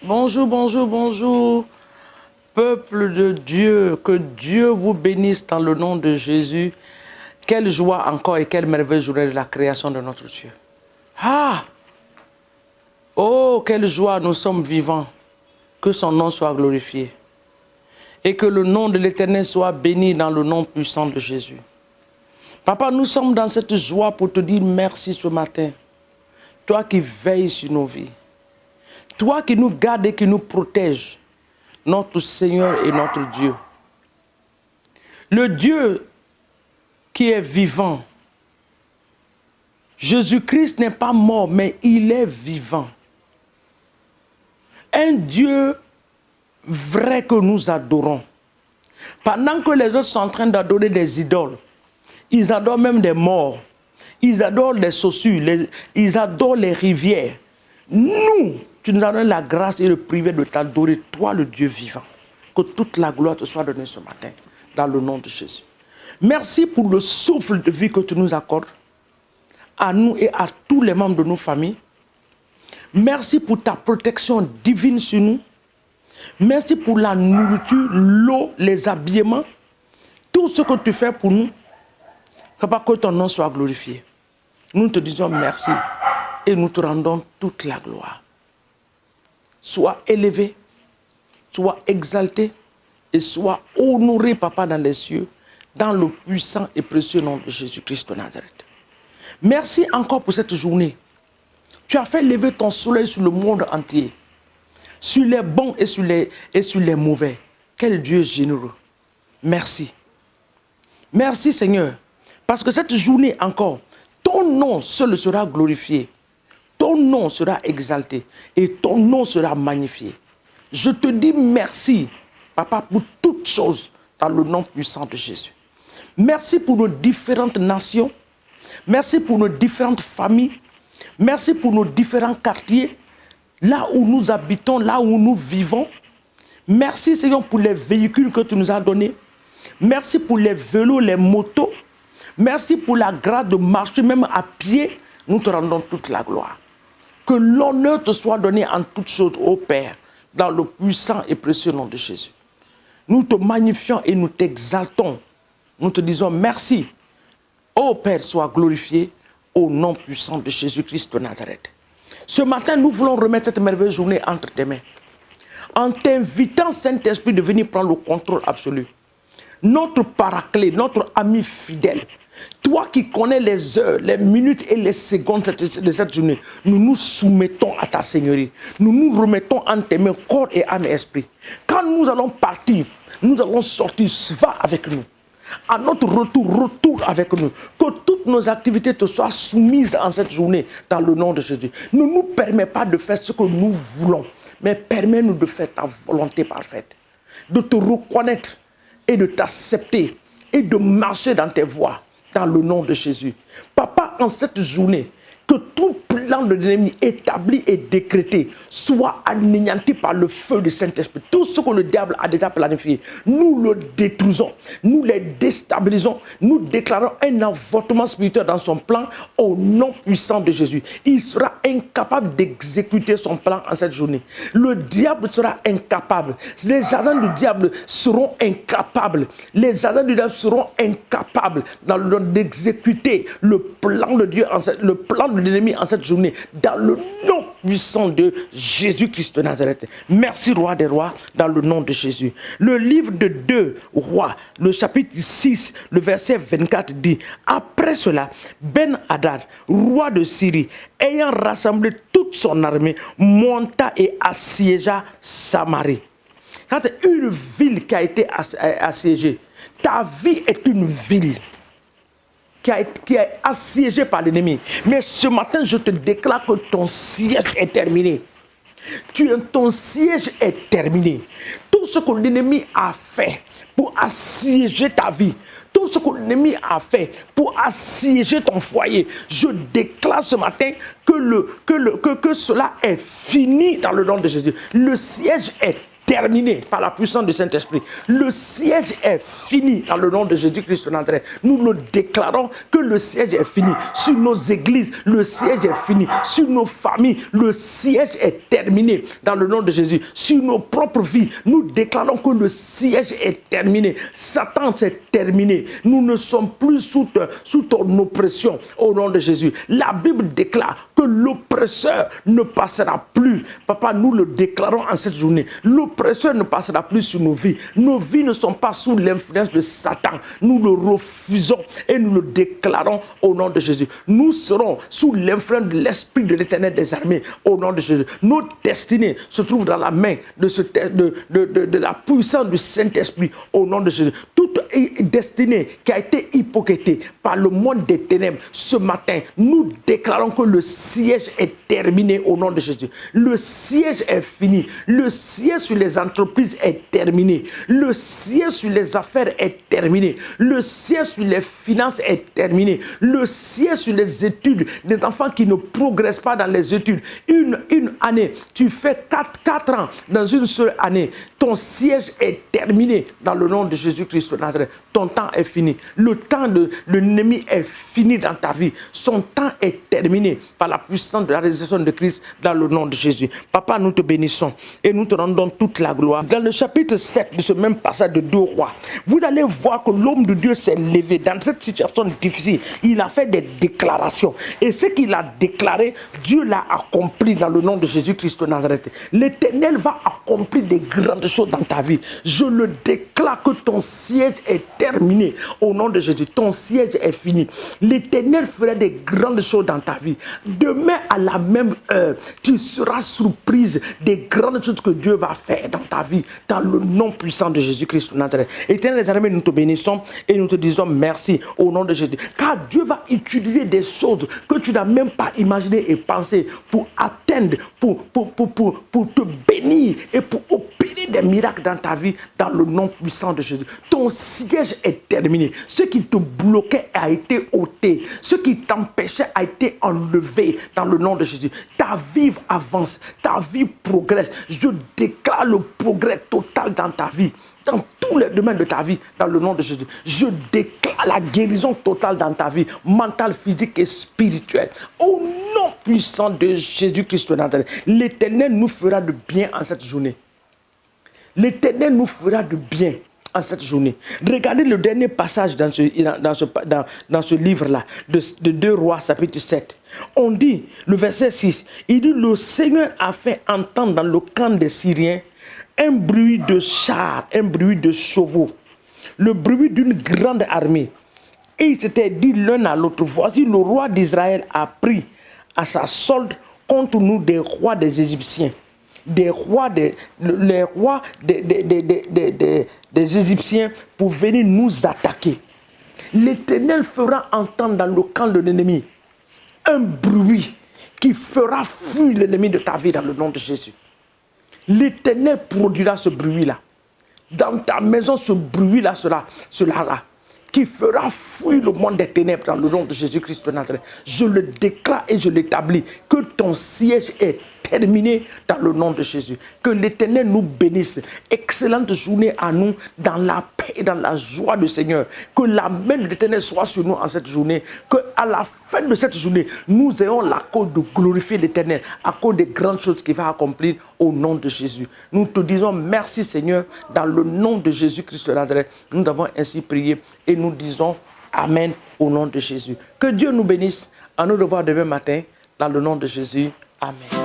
Bonjour, bonjour, bonjour. Peuple de Dieu, que Dieu vous bénisse dans le nom de Jésus. Quelle joie encore et quelle merveilleuse journée de la création de notre Dieu. Ah! Oh, quelle joie, nous sommes vivants. Que son nom soit glorifié. Et que le nom de l'Éternel soit béni dans le nom puissant de Jésus. Papa, nous sommes dans cette joie pour te dire merci ce matin. Toi qui veilles sur nos vies. Toi qui nous gardes et qui nous protèges. Notre Seigneur et notre Dieu. Le Dieu qui est vivant. Jésus-Christ n'est pas mort, mais il est vivant. Un Dieu vrai que nous adorons. Pendant que les autres sont en train d'adorer des idoles, ils adorent même des morts, ils adorent les sossus, ils adorent les rivières. Nous, tu nous as donné la grâce et le privilège de t'adorer, toi le Dieu vivant. Que toute la gloire te soit donnée ce matin, dans le nom de Jésus. Merci pour le souffle de vie que tu nous accordes, à nous et à tous les membres de nos familles. Merci pour ta protection divine sur nous. Merci pour la nourriture, l'eau, les habillements, tout ce que tu fais pour nous. Papa, que ton nom soit glorifié. Nous te disons merci et nous te rendons toute la gloire. Sois élevé, sois exalté et sois honoré, Papa, dans les cieux, dans le puissant et précieux nom de Jésus-Christ de Nazareth. Merci encore pour cette journée. Tu as fait lever ton soleil sur le monde entier, sur les bons et sur les mauvais. Quel Dieu généreux. Merci. Merci Seigneur, parce que cette journée encore, ton nom seul sera glorifié, ton nom sera exalté et ton nom sera magnifié. Je te dis merci, Papa, pour toutes choses dans le nom puissant de Jésus. Merci pour nos différentes nations, merci pour nos différentes familles, merci pour nos différents quartiers, là où nous habitons, là où nous vivons. Merci Seigneur pour les véhicules que tu nous as donnés. Merci pour les vélos, les motos. Merci pour la grâce de marcher même à pied. Nous te rendons toute la gloire. Que l'honneur te soit donné en toutes choses, ô Père, dans le puissant et précieux nom de Jésus. Nous te magnifions et nous t'exaltons. Nous te disons merci. Ô Père, sois glorifié au nom puissant de Jésus-Christ de Nazareth. Ce matin, nous voulons remettre cette merveilleuse journée entre tes mains. En t'invitant, Saint-Esprit, de venir prendre le contrôle absolu. Notre paraclet, notre ami fidèle, toi qui connais les heures, les minutes et les secondes de cette journée, nous nous soumettons à ta Seigneurie. Nous nous remettons en tes mains, corps et âme et esprit. Quand nous allons partir, nous allons sortir, va avec nous. À notre retour, retourne avec nous. Que toutes nos activités te soient soumises en cette journée, dans le nom de Jésus. Ne nous permets pas de faire ce que nous voulons, mais permets-nous de faire ta volonté parfaite. De te reconnaître et de t'accepter et de marcher dans tes voies, dans le nom de Jésus. Papa, en cette journée, que tout plan de l'ennemi établi et décrété soit anéanti par le feu du Saint-Esprit. Tout ce que le diable a déjà planifié, nous le détruisons, nous les déstabilisons, nous déclarons un avortement spirituel dans son plan au nom puissant de Jésus. Il sera incapable d'exécuter son plan en cette journée. Le diable sera incapable. Les agents du diable seront incapables. Les agents du diable seront incapables d'exécuter le plan de Dieu, le plan de l'ennemi en cette journée, dans le nom puissant de Jésus-Christ de Nazareth. Merci, Roi des Rois, dans le nom de Jésus. Le livre de 2 Rois, le chapitre 6, le verset 24 dit: après cela, Ben-Hadad, roi de Syrie, ayant rassemblé toute son armée, monta et assiégea Samarie. C'est une ville qui a été assiégée. Ta vie est une ville qui est assiégé par l'ennemi. Mais ce matin, je te déclare que ton siège est terminé. Ton siège est terminé. Tout ce que l'ennemi a fait pour assiéger ta vie, tout ce que l'ennemi a fait pour assiéger ton foyer, je déclare ce matin que cela est fini dans le nom de Jésus. Le siège est terminé par la puissance du Saint-Esprit. Le siège est fini dans le nom de Jésus-Christ de Nazareth. Nous le déclarons que le siège est fini. Sur nos églises, le siège est fini. Sur nos familles, le siège est terminé dans le nom de Jésus. Sur nos propres vies, nous déclarons que le siège est terminé. Satan, c'est terminé. Nous ne sommes plus sous ton oppression au nom de Jésus. La Bible déclare que l'oppresseur ne passera plus. Papa, nous le déclarons en cette journée. L'oppresseur ne passera plus sur nos vies. Nos vies ne sont pas sous l'influence de Satan. Nous le refusons et nous le déclarons au nom de Jésus. Nous serons sous l'influence de l'Esprit de l'Éternel des armées au nom de Jésus. Notre destinée se trouve dans la main de la puissance du Saint-Esprit au nom de Jésus. Toute destinée qui a été hypothéquée par le monde des ténèbres ce matin, nous déclarons que le siège est terminé au nom de Jésus. Le siège est fini. Le siège sur les entreprises est terminé. Le siège sur les affaires est terminé. Le siège sur les finances est terminé. Le siège sur les études des enfants qui ne progressent pas dans les études. Une année, tu fais 4 ans dans une seule année. Ton siège est terminé dans le nom de Jésus-Christ de Nazareth. Ton temps est fini. Le temps de l'ennemi est fini dans ta vie. Son temps est terminé par la puissance de la résurrection de Christ dans le nom de Jésus. Papa, nous te bénissons et nous te rendons toute la gloire. Dans le chapitre 7 de ce même passage de 2 Rois, vous allez voir que l'homme de Dieu s'est levé dans cette situation difficile. Il a fait des déclarations. Et ce qu'il a déclaré, Dieu l'a accompli dans le nom de Jésus-Christ de Nazareth. L'Éternel va accomplir des grandes choses dans ta vie. Je le déclare que ton siège est terminé au nom de Jésus. Ton siège est fini. L'Éternel fera des grandes choses dans ta vie. Demain à la même heure, tu seras surprise des grandes choses que Dieu va faire dans ta vie, dans le nom puissant de Jésus-Christ de Nazareth. Éternel des armées, nous te bénissons et nous te disons merci au nom de Jésus. Car Dieu va utiliser des choses que tu n'as même pas imaginées et pensées pour atteindre, pour te bénir et pour opérer des miracles dans ta vie, dans le nom puissant de Jésus. Ton siège est terminé. Ce qui te bloquait a été ôté. Ce qui t'empêchait a été enlevé dans le nom de Jésus. Ta vie avance, ta vie progresse. Je déclare le progrès total dans ta vie, dans tous les domaines de ta vie, dans le nom de Jésus. Je déclare la guérison totale dans ta vie, mentale, physique et spirituelle. Au nom puissant de Jésus-Christ de Nazareth, l'Éternel nous fera de bien en cette journée. L'Éternel nous fera de bien en cette journée. Regardez le dernier passage dans ce livre-là, de 2 Rois, chapitre 7. On dit, le verset 6, il dit, le Seigneur a fait entendre dans le camp des Syriens un bruit de chars, un bruit de chevaux, le bruit d'une grande armée. Et ils s'étaient dit l'un à l'autre, voici le roi d'Israël a pris à sa solde contre nous des rois des Égyptiens. Les rois des Égyptiens pour venir nous attaquer. L'Éternel fera entendre dans le camp de l'ennemi un bruit qui fera fuir l'ennemi de ta vie dans le nom de Jésus. L'Éternel produira ce bruit-là. Dans ta maison, ce bruit-là sera là, qui fera fuir le monde des ténèbres dans le nom de Jésus-Christ de Nazareth. Je le déclare et je l'établis que ton siège est terminé dans le nom de Jésus. Que l'Éternel nous bénisse. Excellente journée à nous dans la paix et dans la joie du Seigneur. Que la main de l'Éternel soit sur nous en cette journée. Que à la fin de cette journée, nous ayons la cause de glorifier l'Éternel à cause des grandes choses qu'il va accomplir au nom de Jésus. Nous te disons merci Seigneur dans le nom de Jésus-Christ de Nazareth. Nous avons ainsi prié et nous disons Amen au nom de Jésus. Que Dieu nous bénisse. À nous revoir demain matin dans le nom de Jésus. Amen.